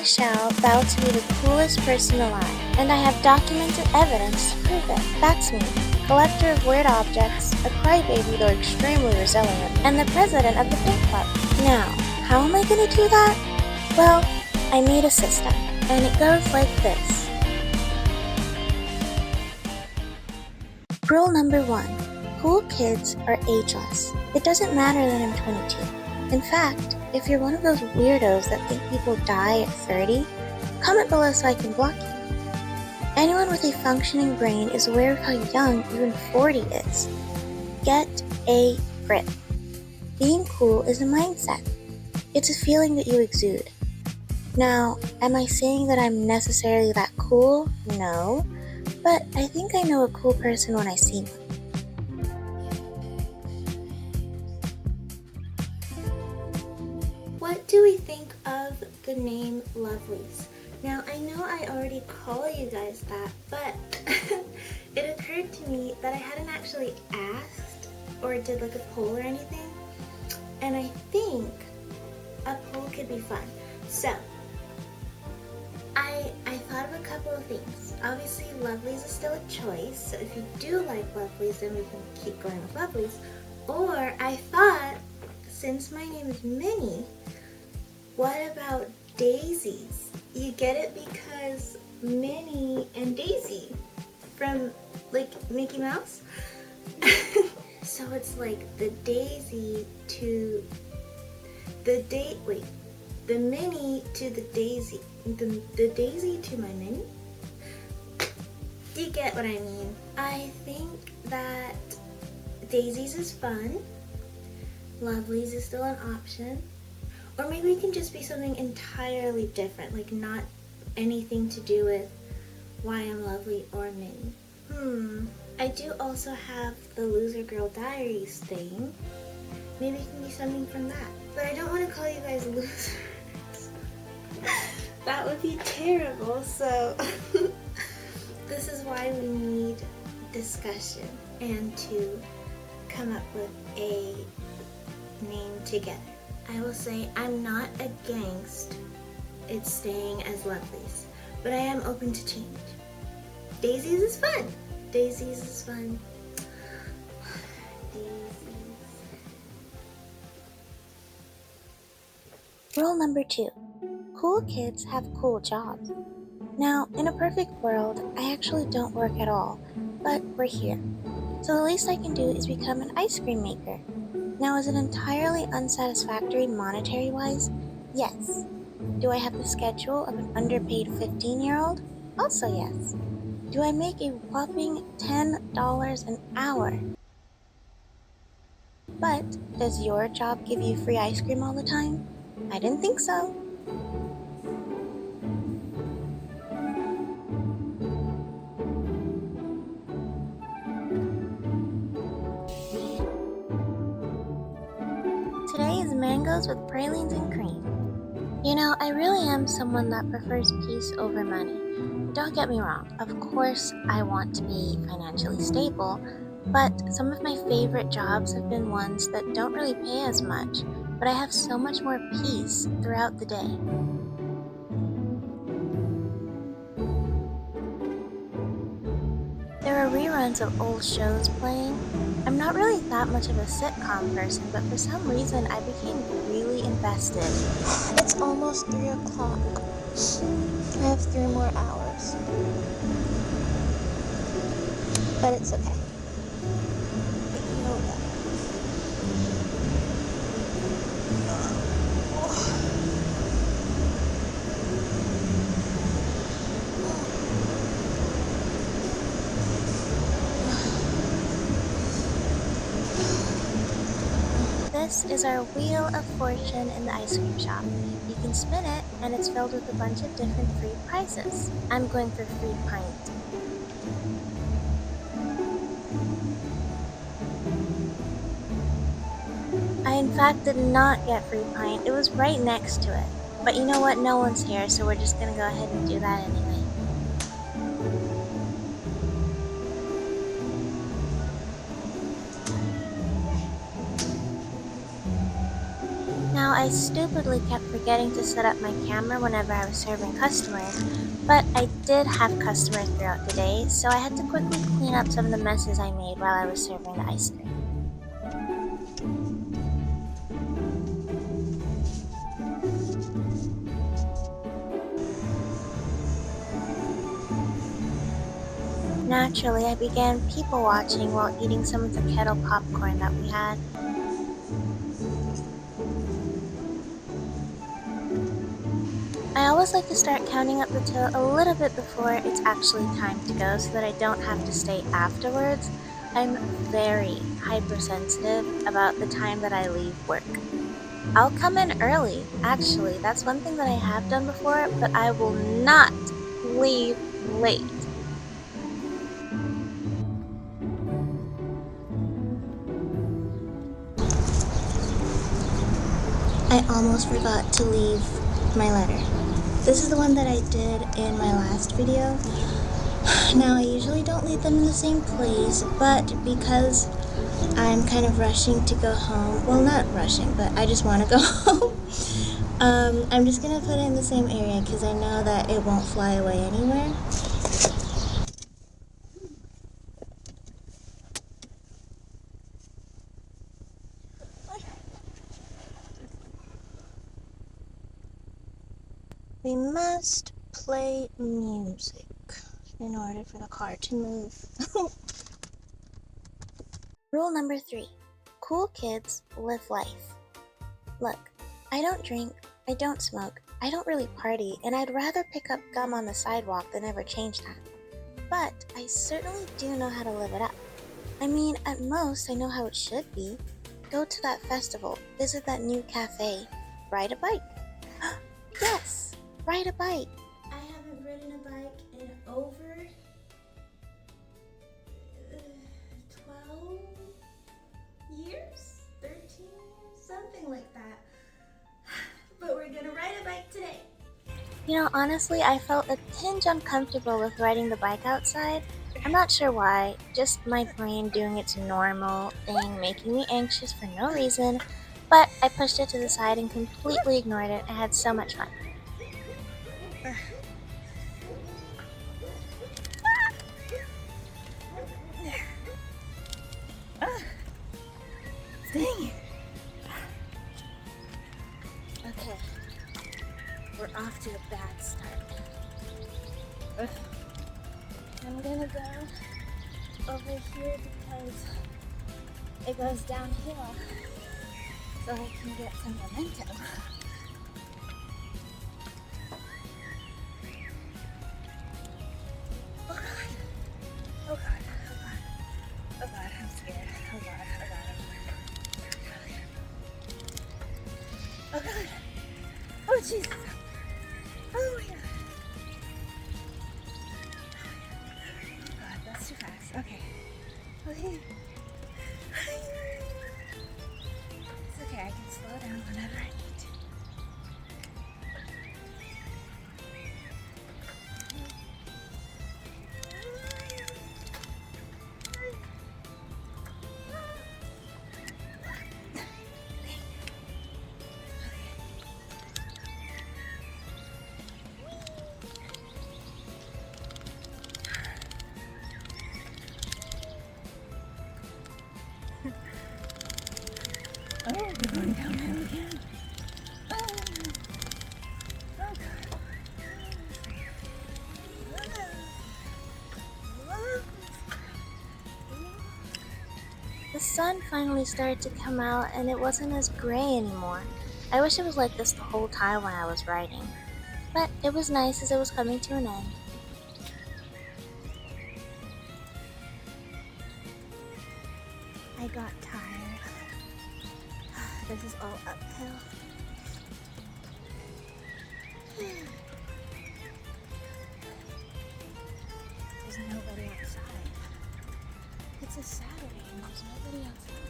shall vow to be the coolest person alive, and I have documented evidence to prove it. That's me, collector of weird objects, a crybaby though extremely resilient, and the president of the Pink Club. Now, how am I gonna do that? Well, I made a system, and it goes like this. Rule number 1. Cool kids are ageless. It doesn't matter that I'm 22. In fact, if you're one of those weirdos that think people die at 30, comment below so I can block you. Anyone with a functioning brain is aware of how young even 40 is. Get a grip. Being cool is a mindset. It's a feeling that you exude. Now, am I saying that I'm necessarily that cool? No, but I think I know a cool person when I see one. What do we think of the name Lovelies? Now, I know I already call you guys that, but it occurred to me that I hadn't actually asked or did like a poll or anything, and I think a poll could be fun. So, I thought of a couple of things. Obviously, Lovelies is still a choice, so if you do like Lovelies, then we can keep going with Lovelies. Or I thought, since my name is Minnie, what about daisies? You get it because Minnie and Daisy from like Mickey Mouse? So it's like the daisy to the the Minnie to the daisy. The daisy to my Minnie? Do you get what I mean? I think that daisies is fun. Lovelies is still an option. Or maybe it can just be something entirely different, like not anything to do with why I'm lovely or Minnie. I do also have the Loser Girl Diaries thing. Maybe it can be something from that. But I don't want to call you guys losers. That would be terrible, so this is why we need discussion and to come up with a name together. I will say I'm not against it staying as Lovelies, but I am open to change. Daisies is fun. Daisies is fun. Daisies. Rule number 2. Cool kids have cool jobs. Now, in a perfect world, I actually don't work at all, but we're here. So the least I can do is become an ice cream maker. Now, is it entirely unsatisfactory monetary-wise? Yes. Do I have the schedule of an underpaid 15-year-old? Also yes. Do I make a whopping $10 an hour? But does your job give you free ice cream all the time? I didn't think so. Today is mangoes with pralines and cream. You know, I really am someone that prefers peace over money. Don't get me wrong, of course I want to be financially stable, but some of my favorite jobs have been ones that don't really pay as much, but I have so much more peace throughout the day. There are reruns of old shows playing. I'm not really that much of a sitcom person, but for some reason I became really invested. It's almost 3 o'clock. I have 3 more hours. But it's okay. This is our Wheel of Fortune in the ice cream shop. You can spin it, and it's filled with a bunch of different free prizes. I'm going for free pint. I in fact did not get free pint. It was right next to it. But you know what? No one's here, so we're just gonna go ahead and do that anyway. Now, I stupidly kept forgetting to set up my camera whenever I was serving customers, but I did have customers throughout the day, so I had to quickly clean up some of the messes I made while I was serving the ice cream. Naturally, I began people watching while eating some of the kettle popcorn that we had. I always like to start counting up the till a little bit before it's actually time to go so that I don't have to stay afterwards. I'm very hypersensitive about the time that I leave work. I'll come in early, actually. That's one thing that I have done before, but I will not leave late. I almost forgot to leave my letter. This is the one that I did in my last video. Now, I usually don't leave them in the same place, but because I'm kind of rushing to go home, well, not rushing, but I just want to go home, I'm just going to put it in the same area because I know that it won't fly away anywhere. We must play music in order for the car to move. Rule number 3. Cool kids live life. Look, I don't drink, I don't smoke, I don't really party, and I'd rather pick up gum on the sidewalk than ever change that. But I certainly do know how to live it up. I mean, at most, I know how it should be. Go to that festival, visit that new cafe, ride a bike. Yes, ride a bike. I haven't ridden a bike in over 12 years, 13 years, something like that. But we're gonna ride a bike today. You know, honestly, I felt a tinge uncomfortable with riding the bike outside. I'm not sure why, just my brain doing its normal thing, making me anxious for no reason, but I pushed it to the side and completely ignored it. I had so much fun. Dang it. Okay, we're off to a bad start. I'm gonna go over here because it goes downhill so I can get some momentum. Oh god, oh god, oh god, oh god, I'm scared. Oh god, oh god, oh god. Oh god, oh Jesus, oh my god. God, that's too fast. Okay. Okay. It's okay, I can slow down whenever I need to. Oh, we're going downhill again. Oh, oh god. The sun finally started to come out and it wasn't as gray anymore. I wish it was like this the whole time when I was riding, but it was nice as it was coming to an end. I got tired. This is all uphill. There's nobody outside. It's a Saturday and there's nobody outside.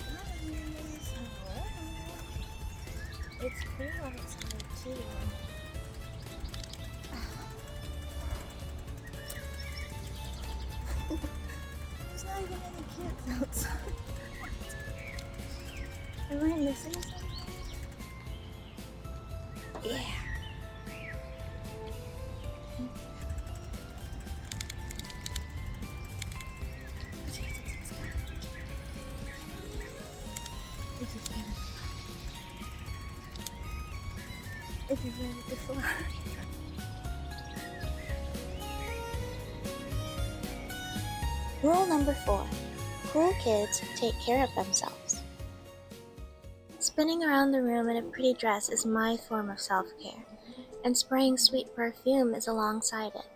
Guys, hello. It's cool outside too. There's not even any kids outside. I went in they sing a song? Yeah. This is ready to fly. This is ready to fly. Rule number 4. Cool kids take care of themselves. Spinning around the room in a pretty dress is my form of self-care, and spraying sweet perfume is alongside it.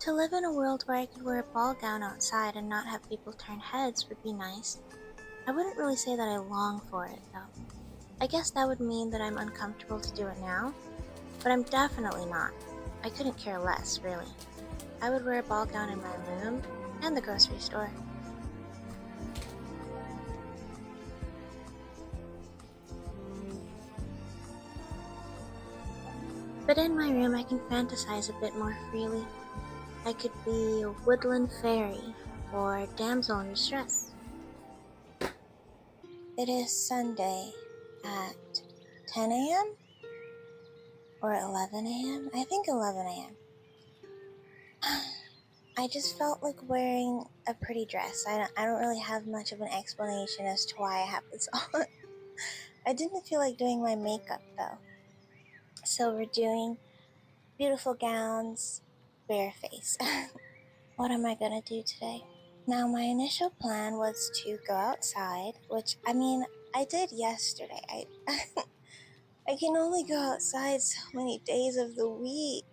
To live in a world where I could wear a ball gown outside and not have people turn heads would be nice. I wouldn't really say that I long for it, though. I guess that would mean that I'm uncomfortable to do it now, but I'm definitely not. I couldn't care less, really. I would wear a ball gown in my room and the grocery store. But in my room I can fantasize a bit more freely. I could be a woodland fairy or a damsel in distress. It is Sunday at 10 a.m. or 11 a.m. I think 11 a.m. I just felt like wearing a pretty dress. I don't really have much of an explanation as to why I have this on. I didn't feel like doing my makeup though. So we're doing beautiful gowns, bare face. What am I gonna do today? Now, my initial plan was to go outside, which, I mean, I did yesterday. I can only go outside so many days of the week.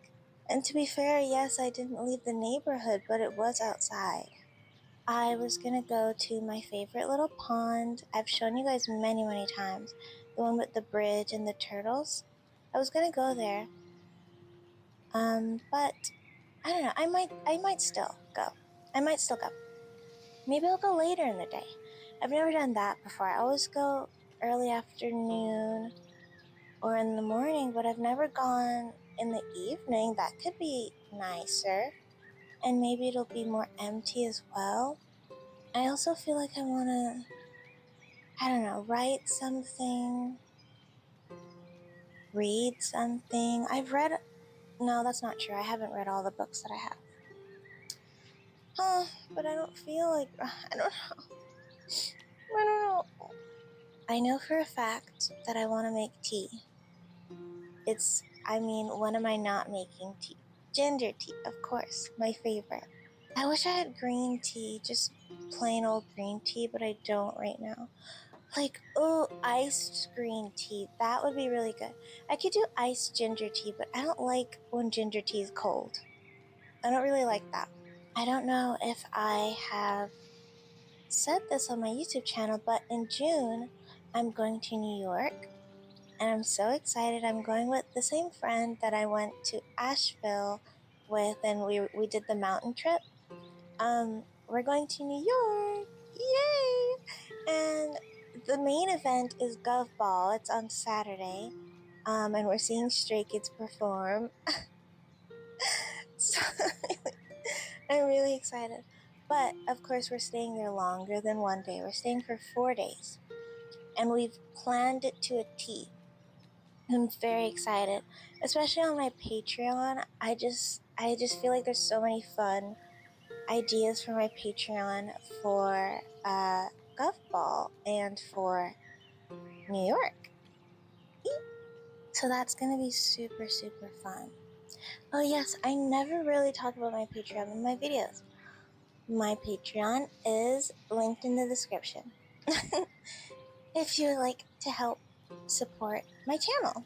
And to be fair, yes, I didn't leave the neighborhood, but it was outside. I was gonna go to my favorite little pond. I've shown you guys many, many times. The one with the bridge and the turtles. I was gonna go there. But I don't know. I might still go. I might still go. Maybe I'll go later in the day. I've never done that before. I always go early afternoon or in the morning, but I've never gone in the evening. That could be nicer. And maybe it'll be more empty as well. I also feel like I want to, I don't know, write something, read something. No, that's not true. I haven't read all the books that I have. But I don't feel like, I don't know. I don't know. I know for a fact that I want to make tea. When am I not making tea? Ginger tea, of course, my favorite. I wish I had green tea, just plain old green tea, but I don't right now. Like, oh, iced green tea. That would be really good. I could do iced ginger tea, but I don't like when ginger tea is cold. I don't really like that. I don't know if I have said this on my YouTube channel, but in June, I'm going to New York, and I'm so excited. I'm going with the same friend that I went to Asheville with, and we did the mountain trip. We're going to New York. Yay! And the main event is Gov Ball. It's on Saturday. And we're seeing Stray Kids perform. So I'm really excited. But of course, we're staying there longer than one day. We're staying for 4 days. And we've planned it to a T. I'm very excited, especially on my Patreon. I just feel like there's so many fun ideas for my Patreon for Gov Ball and for New York. So that's gonna be super, super fun. Oh yes, I never really talk about my Patreon in my videos. My Patreon is linked in the description. If you would like to help support my channel.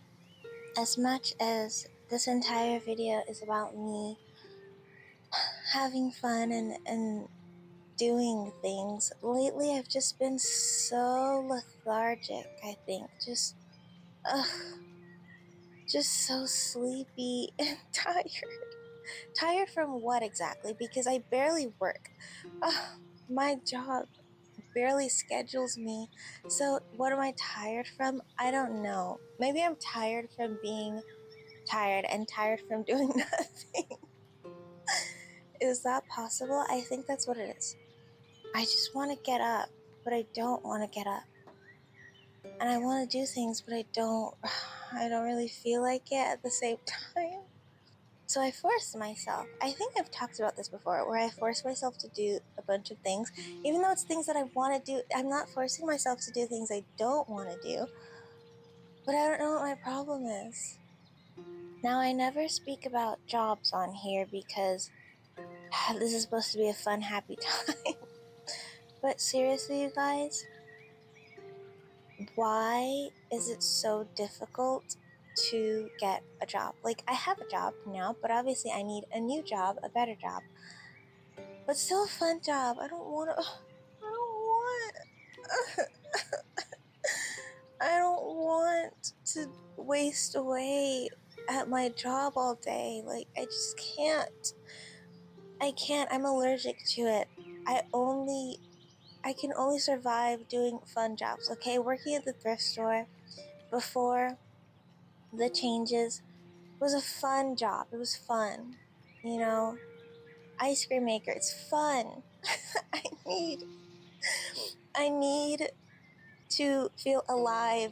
As much as this entire video is about me having fun and doing things, lately I've just been so lethargic, I think. Ugh, just so sleepy and tired. Tired from what exactly? Because I barely work. My job barely schedules me. So what am I tired from? I don't know. Maybe I'm tired from being tired and tired from doing nothing. Is that possible? I think that's what it is. I just want to get up, but I don't want to get up. And I want to do things, but I don't really feel like it at the same time. So I force myself. I think I've talked about this before, where I force myself to do a bunch of things, even though it's things that I want to do. I'm not forcing myself to do things I don't want to do, but I don't know what my problem is. Now, I never speak about jobs on here because this is supposed to be a fun, happy time. But seriously, you guys, why is it so difficult to get a job? Like, I have a job now, but obviously I need a new job, a better job, but still a fun job. I don't want to. I don't want. I don't want to waste away at my job all day. Like, I just can't. I can't. I'm allergic to it. I only. I can only survive doing fun jobs. Okay, working at the thrift store before the changes was a fun job. It was fun. You know, ice cream maker. It's fun. I need I need to feel alive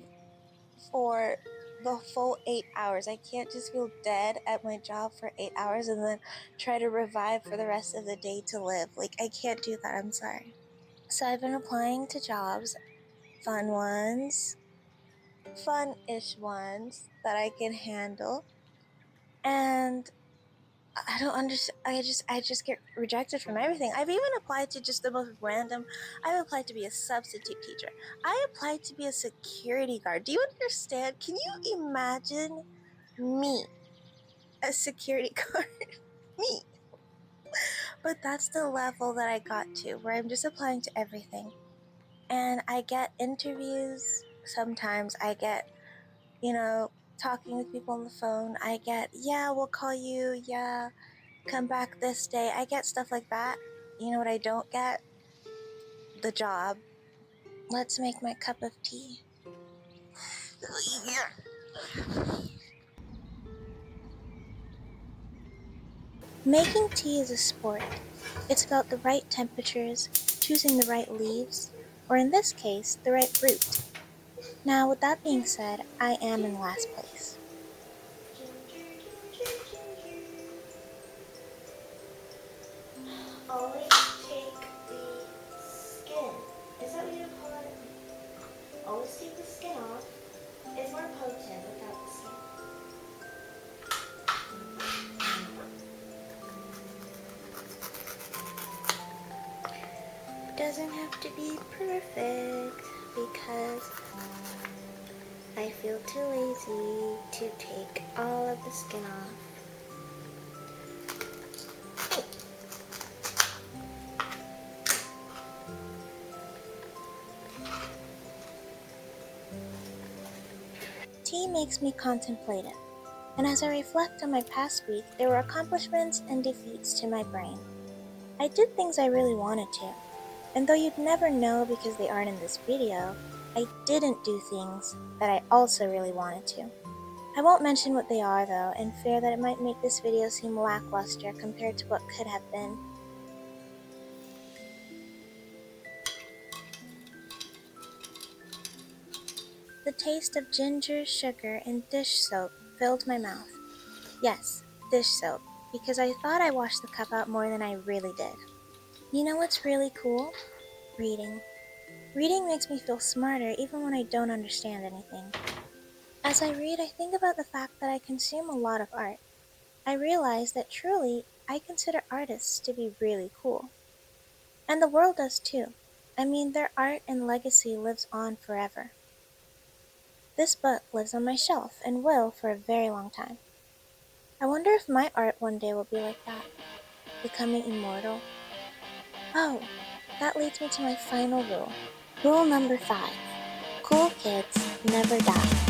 for the full 8 hours. I can't just feel dead at my job for 8 hours and then try to revive for the rest of the day to live. Like, I can't do that. I'm sorry. So I've been applying to jobs, fun ones, fun ish ones that I can handle. And I don't understand. I just get rejected from everything. I've even applied to just the most random. I've applied to be a substitute teacher. I applied to be a security guard. Do you understand? Can you imagine me, a security guard? Me. But that's the level that I got to, where I'm just applying to everything. And I get interviews. Sometimes I get, talking with people on the phone. I get, yeah, we'll call you. Yeah, come back this day. I get stuff like that. You know what I don't get? The job. Let's make my cup of tea. Making tea is a sport. It's about the right temperatures, choosing the right leaves, or in this case, the right fruit. Now, with that being said, I am in last place. Always take the skin. Is that what you call it? Always take the skin off. It's more potent without the skin. It doesn't have to be perfect because I feel too lazy to take all of the skin off. Tea makes me contemplative, and as I reflect on my past week, there were accomplishments and defeats to my brain. I did things I really wanted to, and though you'd never know because they aren't in this video, I didn't do things that I also really wanted to. I won't mention what they are though, in fear that it might make this video seem lackluster compared to what could have been. The taste of ginger, sugar, and dish soap filled my mouth. Yes, dish soap, because I thought I washed the cup out more than I really did. You know what's really cool? Reading. Reading makes me feel smarter even when I don't understand anything. As I read, I think about the fact that I consume a lot of art. I realize that truly, I consider artists to be really cool. And the world does too. I mean, their art and legacy lives on forever. This book lives on my shelf and will for a very long time. I wonder if my art one day will be like that, becoming immortal. Oh, that leads me to my final rule. Rule number 5. Cool kids never die.